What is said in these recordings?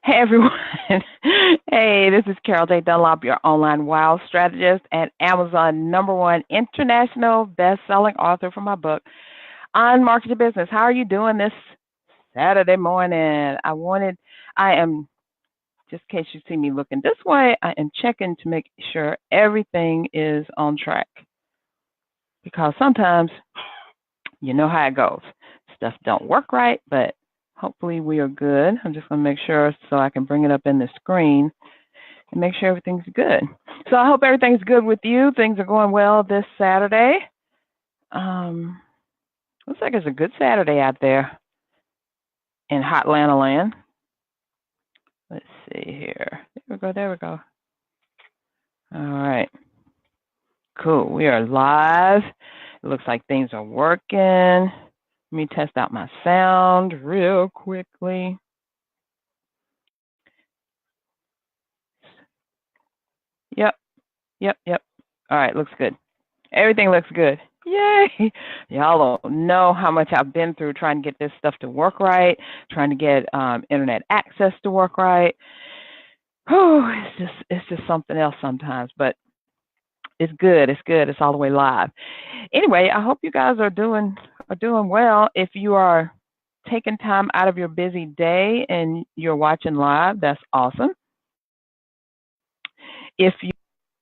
Hey everyone. Hey, this is Carol J. Dunlop, your online wow strategist and Amazon #1 international best-selling author for my book, Unmarket Your Business. How are you doing this Saturday morning? I am, just in case you see me looking this way, I am checking to make sure everything is on track. Because sometimes you know how it goes. Stuff don't work right, but hopefully we are good. I'm just going to make sure so I can bring it up in the screen and make sure everything's good. So I hope everything's good with you. Things are going well this Saturday. Looks like it's a good Saturday out there in Hotlanta land. Let's see here. There we go. All right. Cool. We are live. It looks like things are working. Let me test out my sound real quickly. Yep. All right, looks good. Everything looks good. Yay! Y'all don't know how much I've been through trying to get this stuff to work right, trying to get internet access to work right. Oh, it's just something else sometimes, but it's good. It's good. It's all the way live. Anyway, I hope you guys are doing well. If you are taking time out of your busy day and you're watching live, that's awesome. If you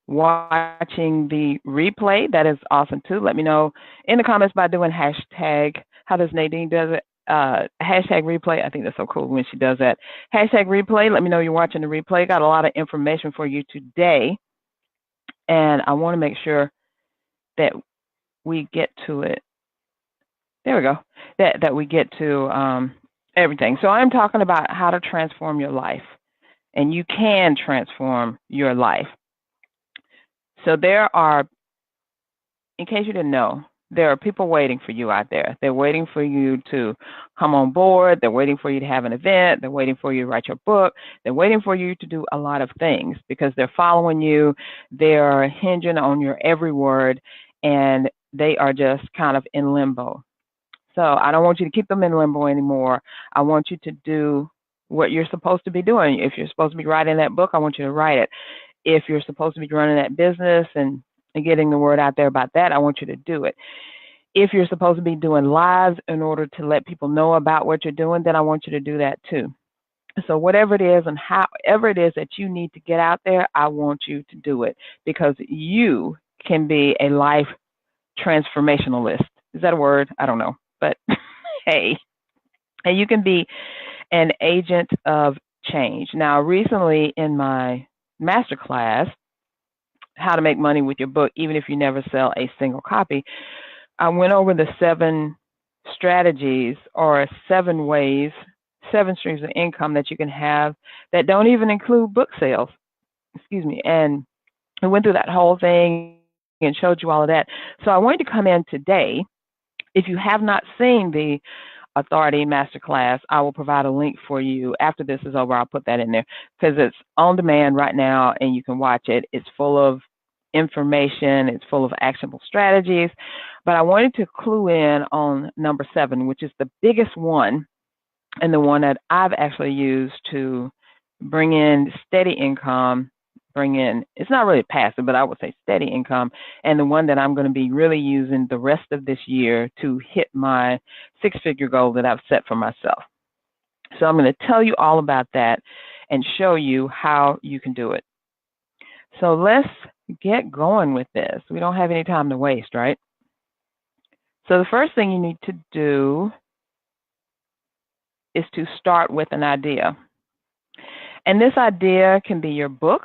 watching the replay, that is awesome too. Let me know in the comments by doing hashtag. How does Nadine does it? Hashtag replay. I think that's so cool when she does that. Hashtag replay. Let me know you're watching the replay. Got a lot of information for you today, and I want to make sure that we get to it. There we go. That we get to everything. So I'm talking about how to transform your life, and you can transform your life. So there are, in case you didn't know, there are people waiting for you out there. They're waiting for you to come on board. They're waiting for you to have an event. They're waiting for you to write your book. They're waiting for you to do a lot of things because they're following you. They're hinging on your every word, and they are just kind of in limbo. So I don't want you to keep them in limbo anymore. I want you to do what you're supposed to be doing. If you're supposed to be writing that book, I want you to write it. If you're supposed to be running that business and getting the word out there about that, I want you to do it. If you're supposed to be doing lives in order to let people know about what you're doing, then I want you to do that too. So whatever it is and however it is that you need to get out there, I want you to do it because you can be a life transformationalist. Is that a word? I don't know. But hey, and you can be an agent of change. Now, recently in my masterclass, How to Make Money with Your Book, even if you never sell a single copy, I went over the 7 strategies or 7 ways, 7 streams of income that you can have that don't even include book sales. Excuse me. And I went through that whole thing and showed you all of that. So I want you to come in today. If you have not seen the Authority Masterclass, I will provide a link for you after this is over. I'll put that in there because it's on demand right now and you can watch it. It's full of information. It's full of actionable strategies. But I wanted to clue in on number 7, which is the biggest one and the one that I've actually used to bring in steady income, it's not really passive, but I would say steady income, and the one that I'm going to be really using the rest of this year to hit my 6-figure goal that I've set for myself. So I'm going to tell you all about that and show you how you can do it. So let's get going with this. We don't have any time to waste, right? So the first thing you need to do is to start with an idea. And this idea can be your book,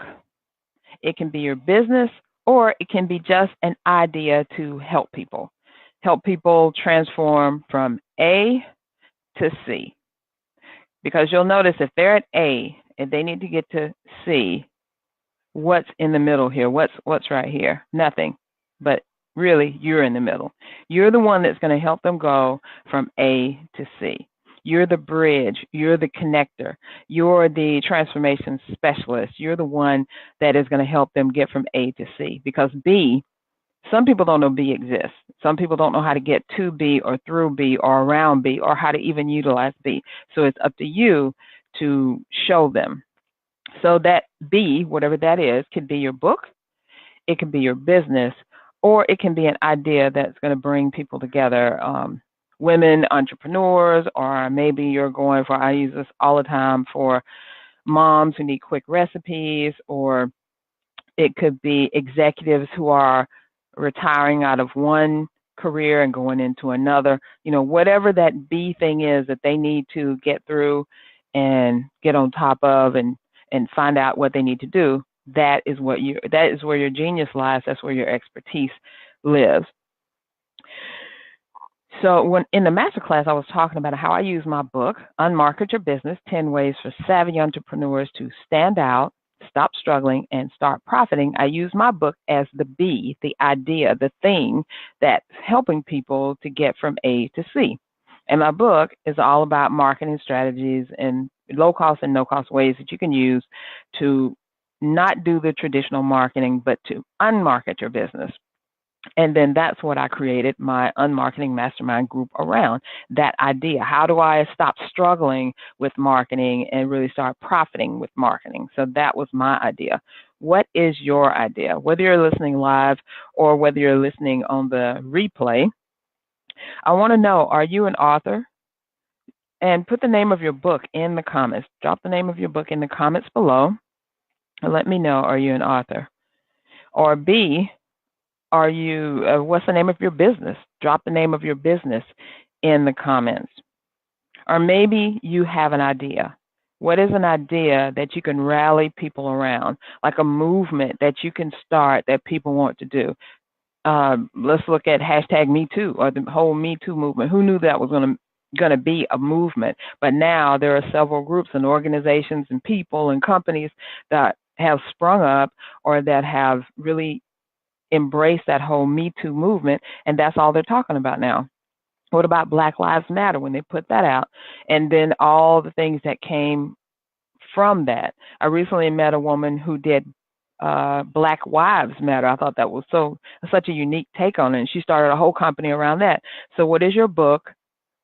it can be your business, or it can be just an idea to help people transform from A to C. Because you'll notice if they're at A and they need to get to C, what's in the middle here? What's right here? Nothing. But really, you're in the middle. You're the one that's going to help them go from A to C. You're the bridge. You're the connector. You're the transformation specialist. You're the one that is going to help them get from A to C. Because B, some people don't know B exists. Some people don't know how to get to B or through B or around B or how to even utilize B. So it's up to you to show them. So that B, whatever that is, could be your book, it can be your business, or it can be an idea that's going to bring people together. Women entrepreneurs, or maybe you're going for, I use this all the time for moms who need quick recipes, or it could be executives who are retiring out of one career and going into another. Whatever that B thing is that they need to get through and get on top of, and find out what they need to do. That is where your genius lies. That's where your expertise lives. So when in the masterclass, I was talking about how I use my book, Unmarket Your Business, 10 Ways for Savvy Entrepreneurs to Stand Out, Stop Struggling, and Start Profiting. I use my book as the B, the idea, the thing that's helping people to get from A to C. And my book is all about marketing strategies and low-cost and no-cost ways that you can use to not do the traditional marketing, but to unmarket your business. And then that's what I created my Unmarketing Mastermind group around, that idea. How do I stop struggling with marketing and really start profiting with marketing? So that was my idea. What is your idea? Whether you're listening live or whether you're listening on the replay, I want to know, are you an author? And put the name of your book in the comments. Drop the name of your book in the comments below and let me know, are you an author? Or B, are you, what's the name of your business? Drop the name of your business in the comments. Or maybe you have an idea. What is an idea that you can rally people around, like a movement that you can start that people want to do? Let's look at hashtag Me Too, or the whole Me Too movement. Who knew that was going to be a movement? But now there are several groups and organizations and people and companies that have sprung up or that have really embrace that whole Me Too movement, and that's all they're talking about now. What about Black Lives Matter when they put that out? And then all the things that came from that. I recently met a woman who did Black Wives Matter. I thought that was such a unique take on it, and she started a whole company around that. So what is your book?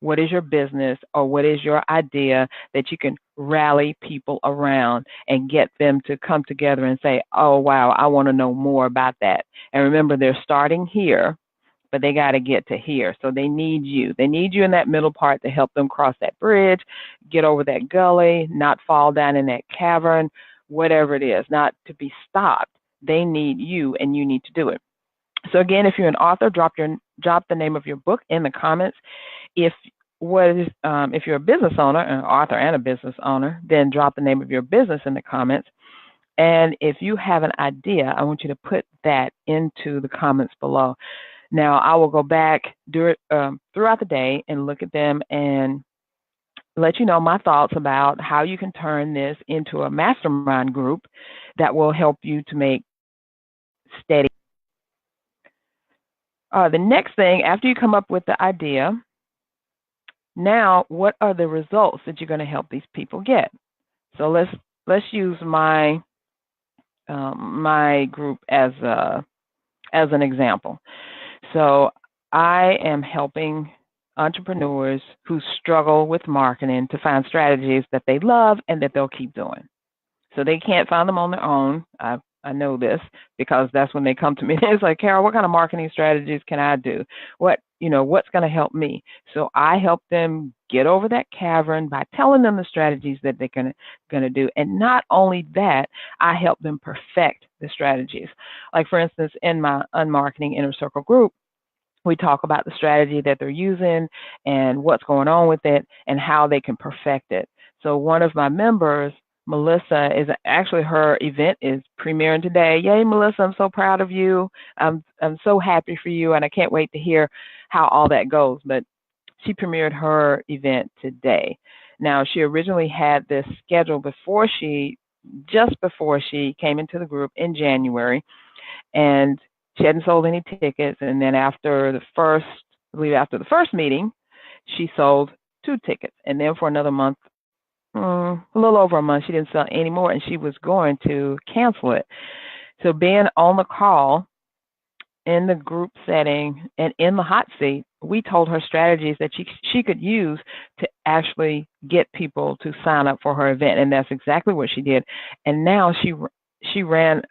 What is your business, or what is your idea that you can rally people around and get them to come together and say, oh, wow, I want to know more about that. And remember, they're starting here, but they got to get to here. So they need you. They need you in that middle part to help them cross that bridge, get over that gully, not fall down in that cavern, whatever it is, not to be stopped. They need you, and you need to do it. So again, if you're an author, drop the name of your book in the comments. If you're a business owner, an author and a business owner, then drop the name of your business in the comments. And if you have an idea, I want you to put that into the comments below. Now, I will go back throughout the day and look at them and let you know my thoughts about how you can turn this into a mastermind group that will help you to make steady. The next thing, after you come up with the idea, now what are the results that you're going to help these people get? So let's use my my group as an example. So I am helping entrepreneurs who struggle with marketing to find strategies that they love and that they'll keep doing. So they can't find them on their own. I know this because that's when they come to me. It's like, Carol, what kind of marketing strategies can I do? What's going to help me? So I help them get over that cavern by telling them the strategies that they're going to do. And not only that, I help them perfect the strategies. Like, for instance, in my Unmarketing Inner Circle group, we talk about the strategy that they're using and what's going on with it and how they can perfect it. So one of my members, Melissa, is actually, her event is premiering today. Yay, Melissa, I'm so proud of you. I'm so happy for you, and I can't wait to hear how all that goes. But she premiered her event today. Now, she originally had this scheduled just before she came into the group in January, and she hadn't sold any tickets. And then after the first meeting, she sold 2 tickets. And then for another month, a little over a month, she didn't sell any more, and she was going to cancel it. So being on the call, in the group setting and in the hot seat, we told her strategies that she could use to actually get people to sign up for her event, and that's exactly what she did. And now she ran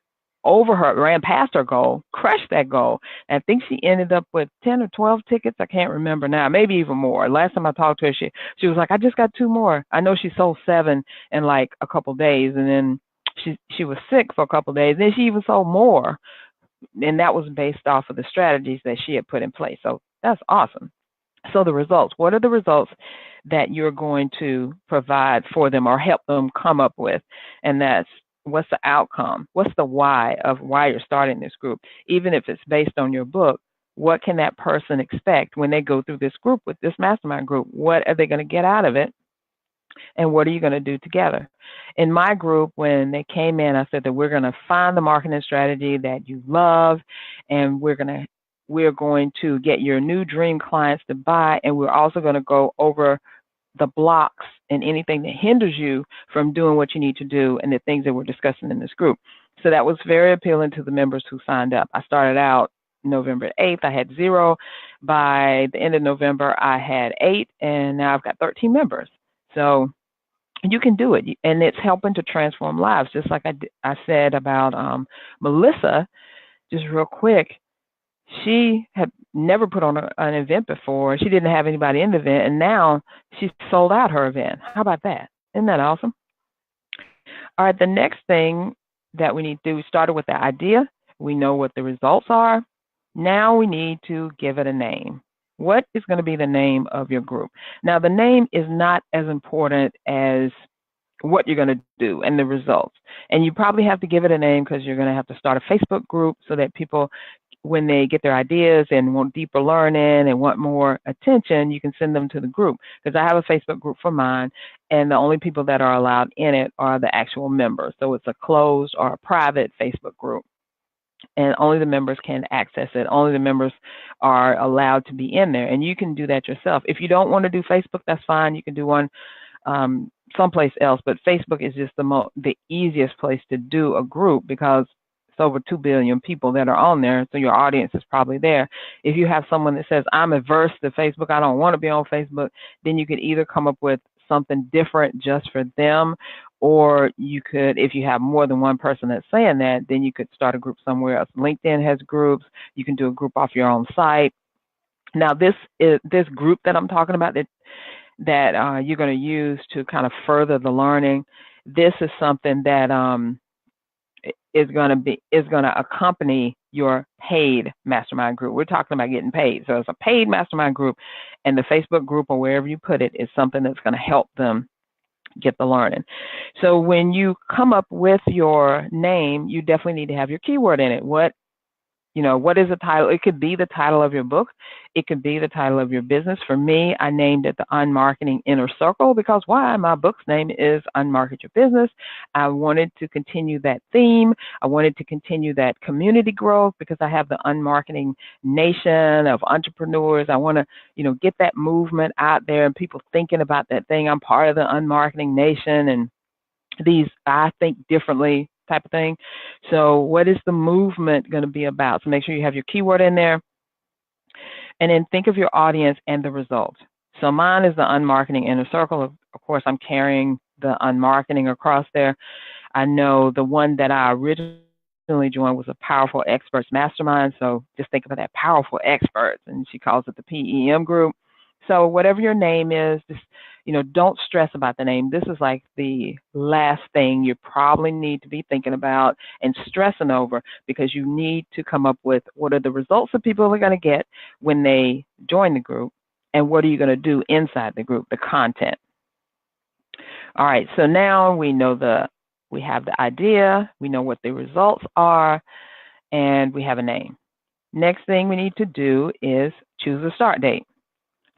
past her goal, crushed that goal. And I think she ended up with 10 or 12 tickets. I can't remember now, maybe even more. Last time I talked to her, she was like, I just got 2 more. I know she sold 7 in like a couple of days, and then she was sick for a couple of days. Then she even sold more, and that was based off of the strategies that she had put in place. So that's awesome. So the results, what are the results that you're going to provide for them or help them come up with? And that's, what's the outcome? What's the why of why you're starting this group? Even if it's based on your book, what can that person expect when they go through this group with this mastermind group? What are they going to get out of it? And what are you going to do together? In my group, when they came in, I said that we're going to find the marketing strategy that you love, and we're going to get your new dream clients to buy, and we're also going to go over the blocks and anything that hinders you from doing what you need to do, and the things that we're discussing in this group. So that was very appealing to the members who signed up. I started out November 8th. I had 0. By the end of November, I had 8, and now I've got 13 members. So you can do it, and it's helping to transform lives. Just like I said about Melissa, just real quick, she had never put on an event before. She didn't have anybody in the event, and now she's sold out her event. How about that? Isn't that awesome? All right, the next thing that we need to do, we started with the idea. We know what the results are. Now we need to give it a name. What is going to be the name of your group? Now, the name is not as important as what you're going to do and the results. And you probably have to give it a name because you're going to have to start a Facebook group so that people, when they get their ideas and want deeper learning and want more attention, you can send them to the group. Because I have a Facebook group for mine, and the only people that are allowed in it are the actual members. So it's a closed or a private Facebook group, and only the members can access it. Only the members are allowed to be in there, and you can do that yourself. If you don't want to do Facebook, that's fine. You can do one someplace else, but Facebook is just the easiest place to do a group because it's over 2 billion people that are on there, so your audience is probably there. If you have someone that says, I'm averse to Facebook, I don't want to be on Facebook, then you could either come up with something different just for them, or you could, if you have more than one person that's saying that, then you could start a group somewhere else. LinkedIn has groups. You can do a group off your own site. Now, this group that I'm talking about that you're going to use to kind of further the learning, this is something that is going to accompany your paid mastermind group. We're talking about getting paid. So it's a paid mastermind group, and the Facebook group or wherever you put it is something that's going to help them get the learning. So when you come up with your name, you definitely need to have your keyword in it. What is the title? It could be the title of your book. It could be the title of your business. For me, I named it the Unmarketing Inner Circle because why? My book's name is Unmarket Your Business. I wanted to continue that theme. I wanted to continue that community growth because I have the Unmarketing Nation of entrepreneurs. I want to, get that movement out there and people thinking about that thing. I'm part of the Unmarketing Nation, and these I think differently type of thing. So what is the movement going to be about? So make sure you have your keyword in there, and then think of your audience and the results. So mine is the Unmarketing Inner Circle. Of course, I'm carrying the unmarketing across there. I know the one that I originally joined was a Powerful Experts Mastermind. So just think about that, Powerful Experts, and she calls it the PEM group. So whatever your name is, just, don't stress about the name. This is like the last thing you probably need to be thinking about and stressing over, because you need to come up with what are the results that people are going to get when they join the group, and what are you going to do inside the group, the content. All right, so now we have the idea, we know what the results are, and we have a name. Next thing we need to do is choose a start date.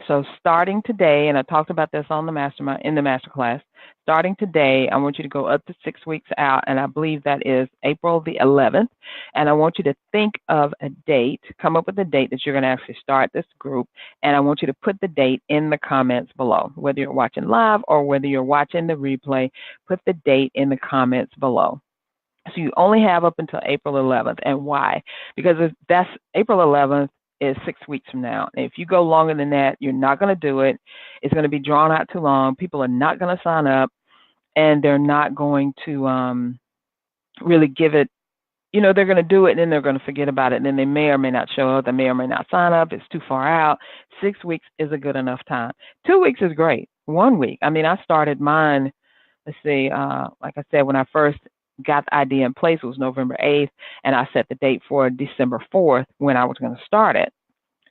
So starting today, and I talked about this on the mastermind in the masterclass, starting today, I want you to go up to 6 weeks out, and I believe that is April the 11th. And I want you to think of a date, come up with a date that you're going to actually start this group, and I want you to put the date in the comments below. Whether you're watching live or whether you're watching the replay, put the date in the comments below. So you only have up until April 11th. And why? Because that's April 11th is 6 weeks from now. And if you go longer than that, you're not going to do it. It's going to be drawn out too long. People are not going to sign up, and they're not going to really give it. They're going to do it, and then they're going to forget about it, and then they may or may not show up. They may or may not sign up. It's too far out. 6 weeks is a good enough time. 2 weeks is great. 1 week. I mean, I started mine. Let's see. Like I said, when I first got the idea in place, it was November 8th, and I set the date for December 4th when I was going to start it.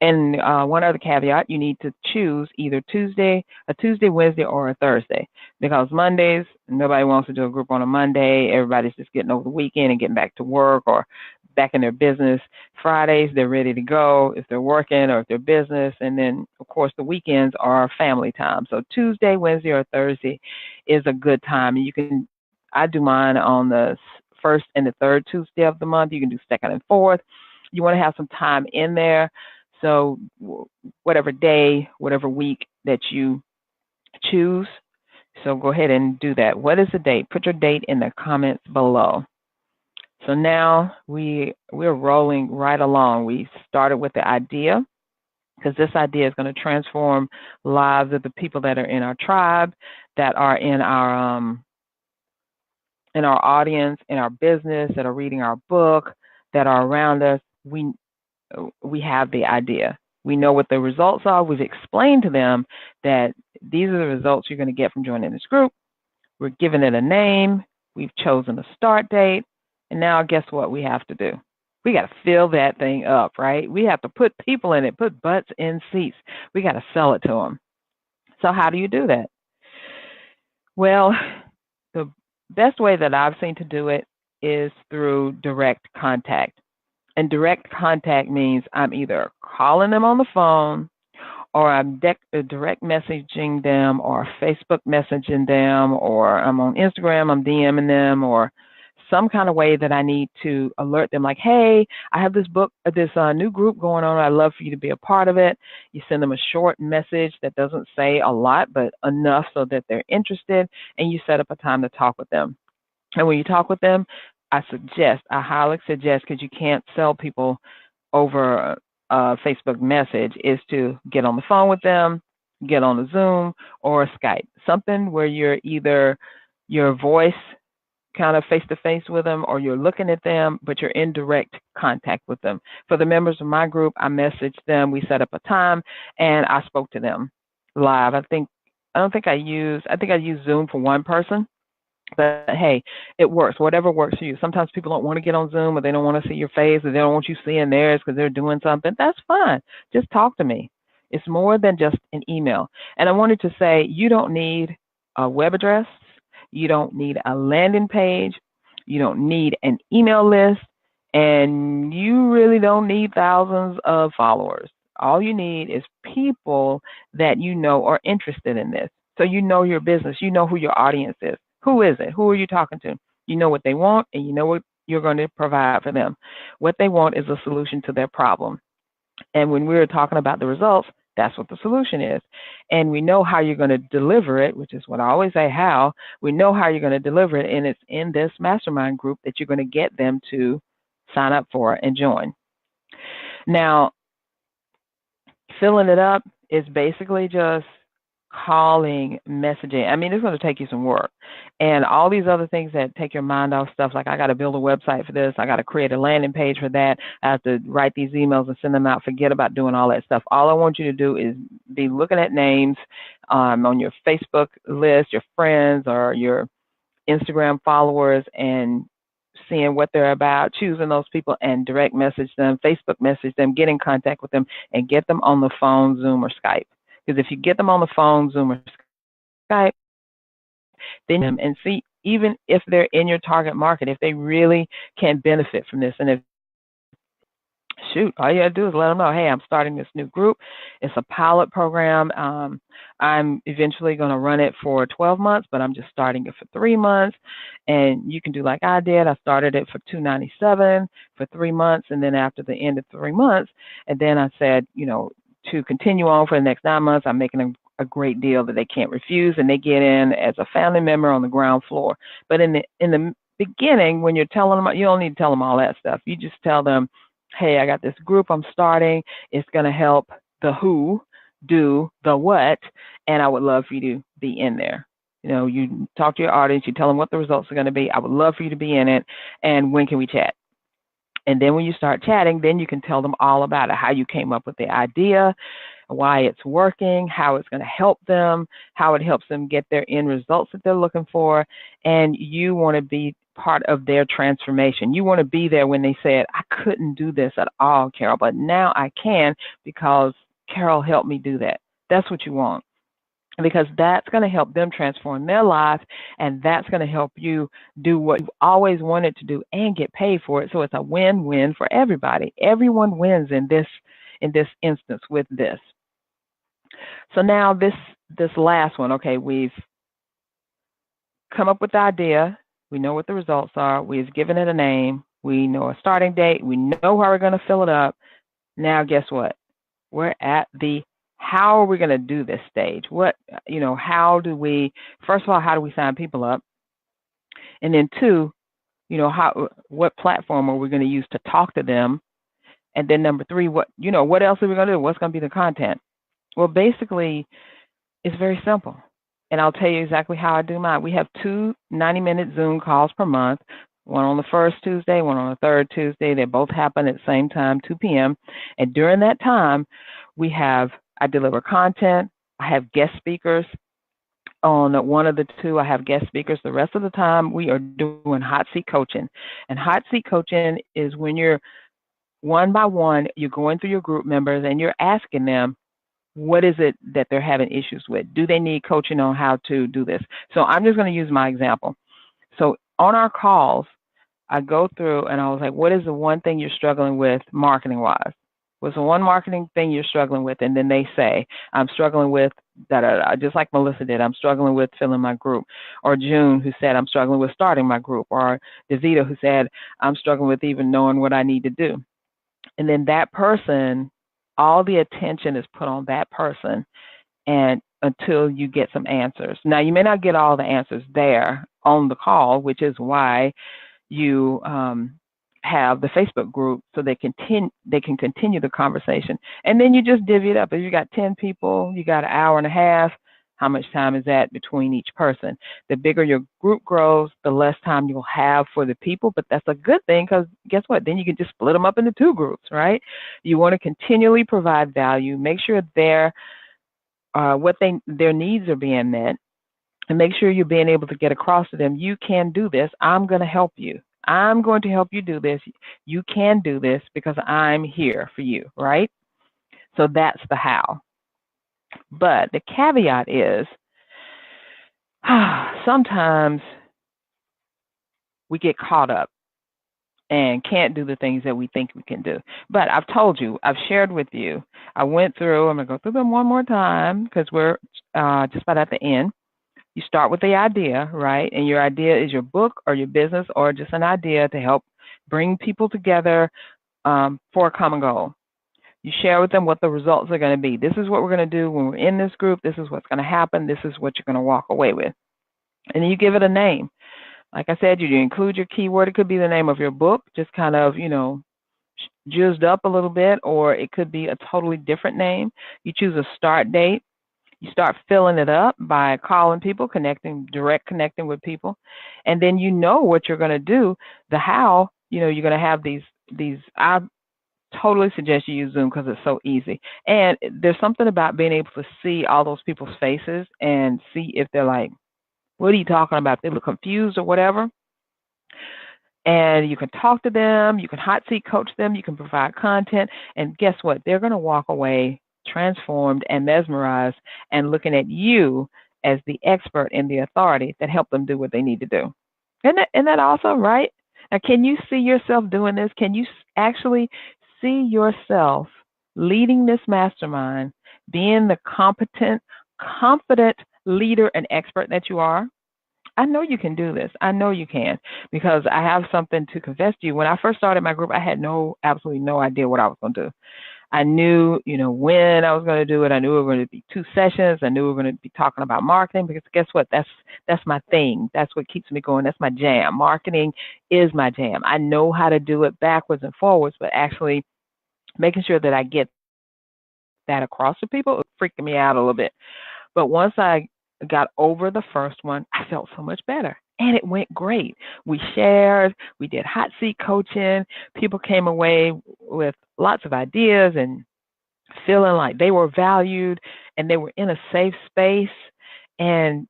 And one other caveat, you need to choose either a Tuesday, Wednesday, or a Thursday, because Mondays, nobody wants to do a group on a Monday. Everybody's just getting over the weekend and getting back to work or back in their business. Fridays, they're ready to go if they're working or if they're business. And then, of course, the weekends are family time. So Tuesday, Wednesday, or Thursday is a good time. And I do mine on the first and the third Tuesday of the month. You can do second and fourth. You want to have some time in there. So whatever day, whatever week that you choose, so go ahead and do that. What is the date? Put your date in the comments below. So now we're rolling right along. We started with the idea, because this idea is going to transform lives of the people that are in our tribe, that are in our audience, in our business, that are reading our book, that are around us. We have the idea. We know what the results are. We've explained to them that these are the results you're going to get from joining this group. We're giving it a name. We've chosen a start date. And now guess what we have to do? We got to fill that thing up, right? We have to put people in it, put butts in seats. We got to sell it to them. So how do you do that? Well, the best way that I've seen to do it is through direct contact. And direct contact means I'm either calling them on the phone, or I'm direct messaging them, or Facebook messaging them, or I'm on Instagram, I'm DMing them, or some kind of way that I need to alert them, like, hey, I have this new group going on. I'd love for you to be a part of it. You send them a short message that doesn't say a lot, but enough so that they're interested, and you set up a time to talk with them. And when you talk with them, I highly suggest, because you can't sell people over a Facebook message, is to get on the phone with them, get on a Zoom or a Skype, something where you're either your voice kind of face-to-face with them, or you're looking at them, but you're in direct contact with them. For the members of my group, I messaged them, we set up a time, and I spoke to them live. I think I used Zoom for one person. But hey, it works. Whatever works for you. Sometimes people don't want to get on Zoom, or they don't want to see your face, or they don't want you seeing theirs because they're doing something. That's fine. Just talk to me. It's more than just an email. And I wanted to say, you don't need a web address. You don't need a landing page. You don't need an email list. And you really don't need thousands of followers. All you need is people that you know are interested in this. So you know your business. You know who your audience is. Who is it? Who are you talking to? You know what they want, and you know what you're going to provide for them. What they want is a solution to their problem. And when we're talking about the results, that's what the solution is. And we know how you're going to deliver it, which is what I always say, how. We know how you're going to deliver it, and it's in this mastermind group that you're going to get them to sign up for and join. Now, filling it up is basically just calling, messaging. I mean, it's going to take you some work. And all these other things that take your mind off stuff, like I got to build a website for this, I got to create a landing page for that, I have to write these emails and send them out, forget about doing all that stuff. All I want you to do is be looking at names on your Facebook list, your friends or your Instagram followers, and seeing what they're about, choosing those people and direct message them, Facebook message them, get in contact with them, and get them on the phone, Zoom, or Skype. Because if you get them on the phone, Zoom, or Skype, then and see, even if they're in your target market, if they really can benefit from this. And if, shoot, all you got to do is let them know, hey, I'm starting this new group. It's a pilot program. I'm eventually going to run it for 12 months, but I'm just starting it for 3 months. And you can do like I did. I started it for $297 for 3 months. And then after the end of 3 months, and then I said, to continue on for the next 9 months, I'm making a great deal that they can't refuse, and they get in as a family member on the ground floor. But in the beginning, when you're telling them, you don't need to tell them all that stuff. You just tell them, hey, I got this group I'm starting. It's going to help the who do the what, and I would love for you to be in there. You talk to your audience, you tell them what the results are going to be. I would love for you to be in it, and when can we chat? And then when you start chatting, then you can tell them all about it, how you came up with the idea, why it's working, how it's going to help them, how it helps them get their end results that they're looking for. And you want to be part of their transformation. You want to be there when they said, I couldn't do this at all, Carol, but now I can because Carol helped me do that. That's what you want, because that's going to help them transform their life, and that's going to help you do what you've always wanted to do and get paid for it. So it's a win-win for everybody. Everyone wins in this instance with this. So now this last one, okay, we've come up with the idea. We know what the results are. We've given it a name. We know a starting date. We know how we're going to fill it up. Now, guess what? We're at the how are we going to do this stage? How do we, first of all, how do we sign people up? And then two, what platform are we going to use to talk to them? And then number three, what else are we going to do? What's going to be the content? Well, basically, it's very simple. And I'll tell you exactly how I do mine. We have 2 90-minute Zoom calls per month, one on the first Tuesday, one on the third Tuesday. They both happen at the same time, 2 p.m. And during that time, I deliver content. I have guest speakers. On one of the 2, I have guest speakers. The rest of the time, we are doing hot seat coaching. And hot seat coaching is when you're one by one, you're going through your group members and you're asking them, what is it that they're having issues with? Do they need coaching on how to do this? So I'm just going to use my example. So on our calls, I go through and I was like, what is the one thing you're struggling with marketing-wise? What's the one marketing thing you're struggling with? And then they say, I'm struggling with da-da-da, just like Melissa did. I'm struggling with filling my group. Or June, who said, I'm struggling with starting my group. Or Davita, who said, I'm struggling with even knowing what I need to do. And then that person, all the attention is put on that person, and until you get some answers. Now, you may not get all the answers there on the call, which is why you have the Facebook group, so they can continue the conversation. And then you just divvy it up. If you got 10 people, you got an hour and a half. How much time is that between each person? The bigger your group grows, the less time you'll have for the people, but that's a good thing, because guess what? Then you can just split them up into 2 groups, right? You want to continually provide value, make sure their needs are being met, and make sure you're being able to get across to them, you can do this. I'm going to help you. I'm going to help you do this. You can do this because I'm here for you, right? So that's the how. But the caveat is, sometimes we get caught up and can't do the things that we think we can do. But I've told you, I've shared with you, I went through, I'm going to go through them one more time because we're just about at the end. You start with the idea, right? And your idea is your book or your business or just an idea to help bring people together for a common goal. You share with them what the results are going to be. This is what we're going to do when we're in this group. This is what's going to happen. This is what you're going to walk away with. And then you give it a name. Like I said, you include your keyword. It could be the name of your book, just kind of, juiced up a little bit, or it could be a totally different name. You choose a start date. You start filling it up by calling people, connecting with people. And then you know what you're going to do. The how, you're going to have these. I totally suggest you use Zoom because it's so easy. And there's something about being able to see all those people's faces and see if they're like, what are you talking about? They look confused or whatever. And you can talk to them. You can hot seat coach them. You can provide content. And guess what? They're going to walk away transformed and mesmerized and looking at you as the expert and the authority that helped them do what they need to do. Isn't that awesome, right? Now, can you see yourself doing this? Can you actually see yourself leading this mastermind, being the competent, confident leader and expert that you are? I know you can do this. I know you can, because I have something to confess to you. When I first started my group, I had absolutely no idea what I was going to do. I knew, when I was going to do it. I knew it were going to be 2 sessions. I knew we were going to be talking about marketing because guess what? That's my thing. That's what keeps me going. That's my jam. Marketing is my jam. I know how to do it backwards and forwards, but actually making sure that I get that across to people is freaking me out a little bit. But once I got over the first one, I felt so much better. And it went great. We shared, we did hot seat coaching. People came away with lots of ideas and feeling like they were valued and they were in a safe space. And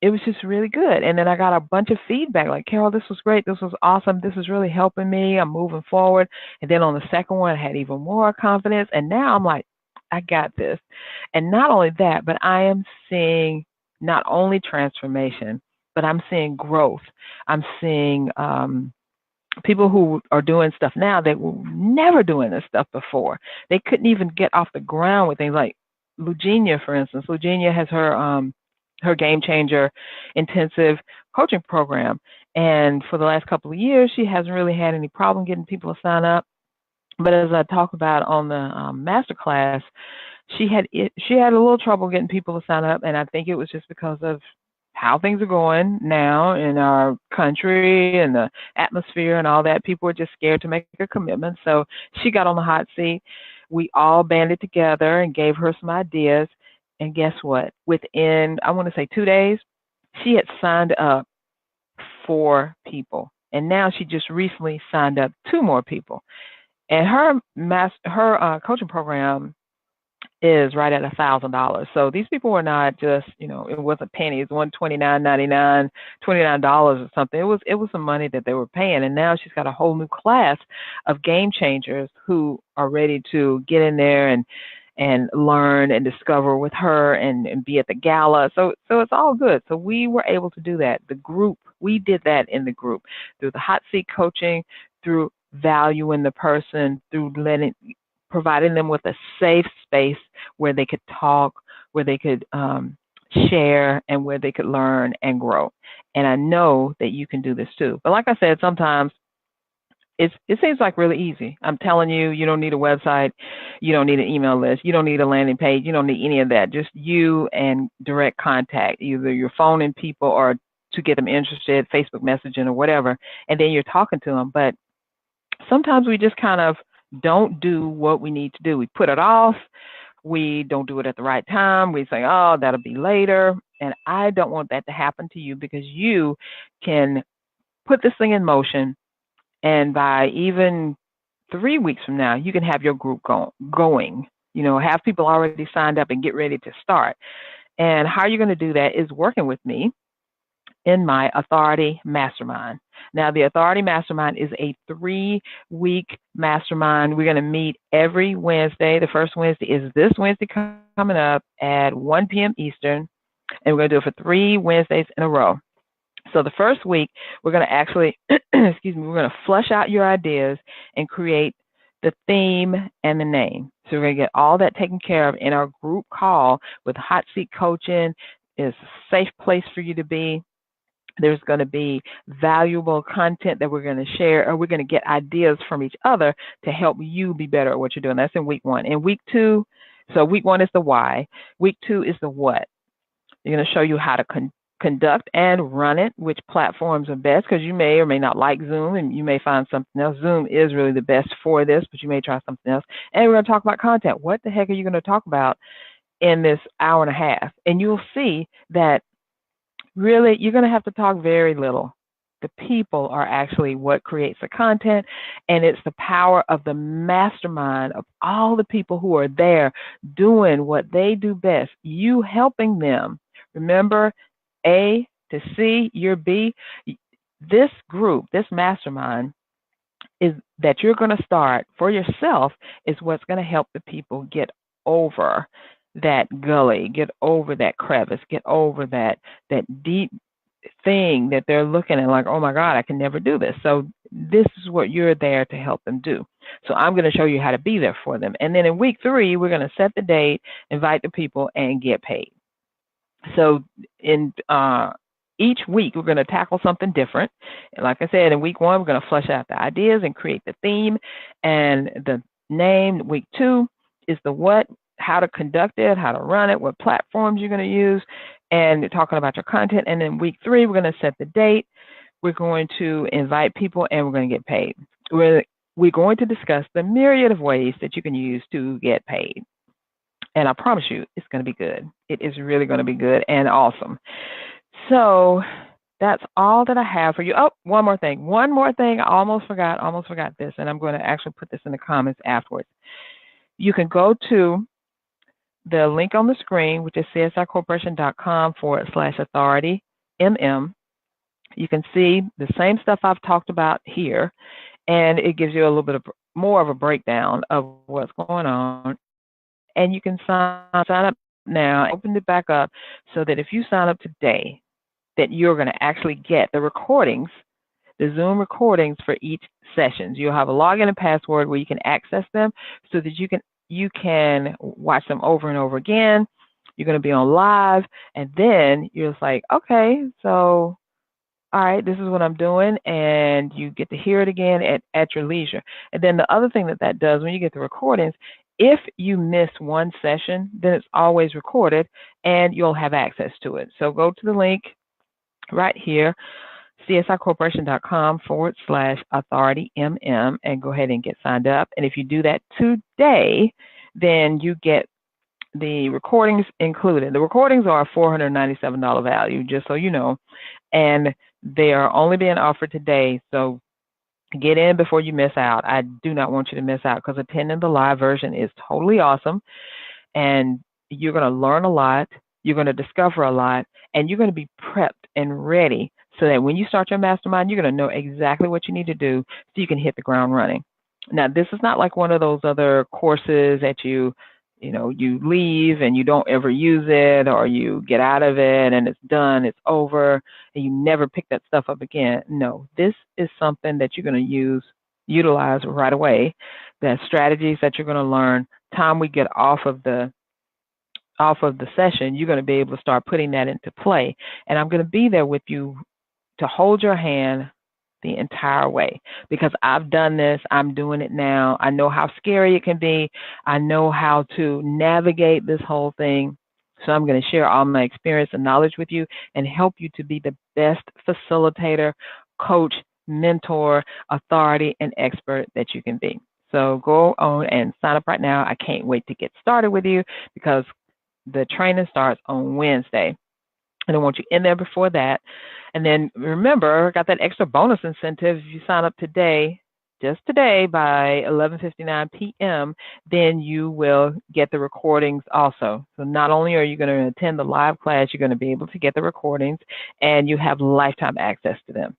it was just really good. And then I got a bunch of feedback like, Carol, this was great. This was awesome. This is really helping me. I'm moving forward. And then on the second one, I had even more confidence. And now I'm like, I got this. And not only that, but I am seeing not only transformation, but I'm seeing growth. I'm seeing people who are doing stuff now that were never doing this stuff before. They couldn't even get off the ground with things like Lugenia, for instance. Lugenia has her Game Changer intensive coaching program. And for the last couple of years, she hasn't really had any problem getting people to sign up. But as I talk about on the masterclass, she had a little trouble getting people to sign up, and I think it was just because of how things are going now in our country and the atmosphere and all that. People are just scared to make a commitment. So she got on the hot seat. We all banded together and gave her some ideas. And guess what? Within, I want to say 2 days, she had signed up 4 people. And now she just recently signed up 2 more people. And her coaching program is right at $1,000. So these people were not just, it wasn't pennies, $129.99, $29 or something. It was some money that they were paying. And now she's got a whole new class of game changers who are ready to get in there and learn and discover with her and be at the gala. So it's all good. So we were able to do that. The group, we did that in the group through the hot seat coaching, through valuing the person, through providing them with a safe space where they could talk, where they could share, and where they could learn and grow. And I know that you can do this too. But like I said, sometimes it seems like really easy. I'm telling you, you don't need a website. You don't need an email list. You don't need a landing page. You don't need any of that. Just you and direct contact, either you're phoning people or to get them interested, Facebook messaging or whatever, and then you're talking to them. But sometimes we just kind of don't do what we need to do. We put it off. We don't do it at the right time. We say, oh, that'll be later. And I don't want that to happen to you, because you can put this thing in motion. And by even 3 weeks from now, you can have your group going, have people already signed up and get ready to start. And how you're going to do that is working with me in my Authority Mastermind. Now, the Authority Mastermind is a 3-week mastermind. We're going to meet every Wednesday. The first Wednesday is this Wednesday coming up at 1 p.m. Eastern, and we're going to do it for 3 Wednesdays in a row. So the first week, we're going to actually, we're going to flush out your ideas and create the theme and the name. So we're going to get all that taken care of in our group call with hot seat coaching. It's a safe place for you to be. There's going to be valuable content that we're going to share, or we're going to get ideas from each other to help you be better at what you're doing. That's in week 1. In week 2, so week 1 is the why. Week 2 is the what. You're going to show you how to conduct and run it, which platforms are best, because you may or may not like Zoom, and you may find something else. Zoom is really the best for this, but you may try something else. And we're going to talk about content. What the heck are you going to talk about in this hour and a half? And you'll see that really, you're going to have to talk very little. The people are actually what creates the content, and it's the power of the mastermind of all the people who are there doing what they do best. You helping them. Remember, A to C, you're B. This group, this mastermind, is that you're going to start for yourself is what's going to help the people get over that gully, get over that crevice, get over that deep thing that they're looking at like, oh my God, I can never do this. So this is what you're there to help them do. So I'm going to show you how to be there for them. And then in week 3, we're going to set the date, invite the people, and get paid. So in each week, we're going to tackle something different. And like I said, in week 1, we're going to flush out the ideas and create the theme and the name. Week 2, is the what, how to conduct it, how to run it, what platforms you're going to use, and talking about your content. And then week 3, we're going to set the date. We're going to invite people, and we're going to get paid. We're going to discuss the myriad of ways that you can use to get paid. And I promise you, it's going to be good. It is really going to be good and awesome. So that's all that I have for you. Oh, one more thing. I almost forgot this, and I'm going to actually put this in the comments afterwards. You can go to the link on the screen, which is csicorporation.com/authority-mm. You can see the same stuff I've talked about here, and it gives you a little bit more of a breakdown of what's going on. And you can sign up now, open it back up, so that if you sign up today, that you're going to actually get the recordings, the Zoom recordings for each session. You'll have a login and password where you can access them so that you can watch them over and over again. You're going to be on live, and then you're just like, okay, so all right, this is what I'm doing, and you get to hear it again at your leisure. And then the other thing that does, when you get the recordings, if you miss one session, then it's always recorded, and you'll have access to it. So go to the link right here, csicorporation.com/authority-mm, and go ahead and get signed up. And if you do that today, then you get the recordings included. The recordings are a $497 value, just so you know, and they are only being offered today. So get in before you miss out. I do not want you to miss out, because attending the live version is totally awesome, and you're going to learn a lot. You're going to discover a lot, and you're going to be prepped and ready so that when you start your mastermind, you're going to know exactly what you need to do so you can hit the ground running. Now, this is not like one of those other courses that you leave and you don't ever use it, or you get out of it and it's done, it's over, and you never pick that stuff up again. No, this is something that you're going to utilize right away. The strategies that you're going to learn, time we get off of the session, you're going to be able to start putting that into play. And I'm going to be there with you to hold your hand the entire way, because I've done this. I'm doing it now. I know how scary it can be. I know how to navigate this whole thing. So I'm going to share all my experience and knowledge with you and help you to be the best facilitator, coach, mentor, authority, and expert that you can be. So go on and sign up right now. I can't wait to get started with you, because the training starts on Wednesday. I don't want you in there before that. And then remember, I got that extra bonus incentive. If you sign up today, just today by 11:59 p.m., then you will get the recordings also. So not only are you going to attend the live class, you're going to be able to get the recordings, and you have lifetime access to them.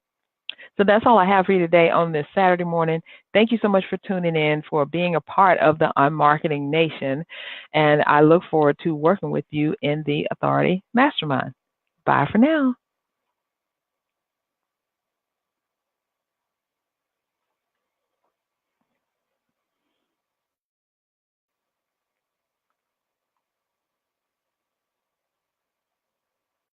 So that's all I have for you today on this Saturday morning. Thank you so much for tuning in, for being a part of the iMarketing Nation. And I look forward to working with you in the Authority Mastermind. Bye for now.